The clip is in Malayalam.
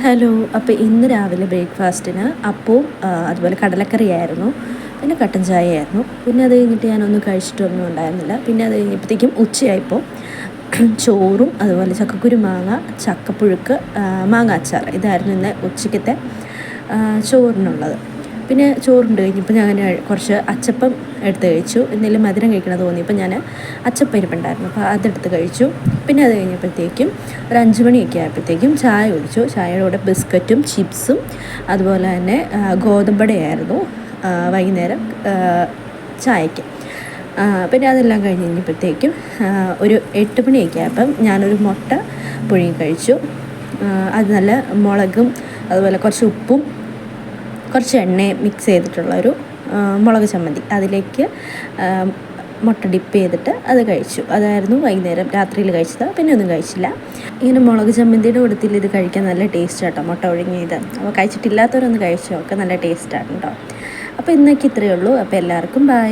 ഹലോ. അപ്പോൾ ഇന്ന് രാവിലെ ബ്രേക്ക്ഫാസ്റ്റിന് അപ്പവും അതുപോലെ കടലക്കറിയായിരുന്നു, പിന്നെ കട്ടൻ ചായയായിരുന്നു. പിന്നെ അത് കഴിഞ്ഞിട്ട് ഞാനൊന്നും കഴിച്ചിട്ടൊന്നും ഉണ്ടായിരുന്നില്ല. പിന്നെ അത് കഴിഞ്ഞപ്പോഴത്തേക്കും ഉച്ചയായപ്പോൾ ചോറും അതുപോലെ ചക്കക്കുരു മാങ്ങ, ചക്കപ്പുഴുക്ക്, മാങ്ങ അച്ചാർ, ഇതായിരുന്നു ഇന്ന് ഉച്ചയ്ക്കത്തെ ചോറിനുള്ളത്. പിന്നെ ചോറുണ്ട് കഴിഞ്ഞപ്പോൾ ഞാൻ കുറച്ച് അച്ചപ്പം എടുത്ത് കഴിച്ചു. എന്തെങ്കിലും മധുരം കഴിക്കണം തോന്നിയപ്പോൾ ഞാൻ അച്ചപ്പം ഇരിപ്പുണ്ടായിരുന്നു, അപ്പോൾ അതെടുത്ത് കഴിച്ചു. പിന്നെ അത് കഴിഞ്ഞപ്പോഴത്തേക്കും ഒരു 5 മണിയൊക്കെ ആയപ്പോഴത്തേക്കും ചായ കുടിച്ചു. ചായയുടെ കൂടെ ബിസ്ക്കറ്റും ചിപ്സും അതുപോലെ തന്നെ ഗോതമ്പടയായിരുന്നു വൈകുന്നേരം ചായയ്ക്ക്. പിന്നെ അതെല്ലാം കഴിഞ്ഞ് കഴിഞ്ഞപ്പോഴത്തേക്കും ഒരു 8 മണിയൊക്കെ ആയപ്പം ഞാനൊരു മുട്ട പുഴുങ്ങി കഴിച്ചു. അത് നല്ല മുളകും അതുപോലെ കുറച്ച് ഉപ്പും കുറച്ച് എണ്ണയും മിക്സ് ചെയ്തിട്ടുള്ളൊരു മുളക് ചമ്മന്തി, അതിലേക്ക് മുട്ട ഡിപ്പ് ചെയ്തിട്ട് അത് കഴിച്ചു. അതായിരുന്നു വൈകുന്നേരം രാത്രിയിൽ കഴിച്ചത്. പിന്നെ ഒന്നും കഴിച്ചില്ല. ഇങ്ങനെ മുളക് ചമ്മന്തിയുടെ കൂട്ടത്തിൽ ഇത് കഴിക്കാൻ നല്ല ടേസ്റ്റ് കേട്ടോ, മുട്ട ഒഴുങ്ങിയത്. അപ്പോൾ കഴിച്ചിട്ടില്ലാത്തവരൊന്ന് കഴിച്ചു നോക്കുക, നല്ല ടേസ്റ്റാണ് കേട്ടോ. അപ്പോൾ ഇന്നേക്ക് ഇത്രയേ ഉള്ളൂ. അപ്പോൾ എല്ലാവർക്കും ബൈ.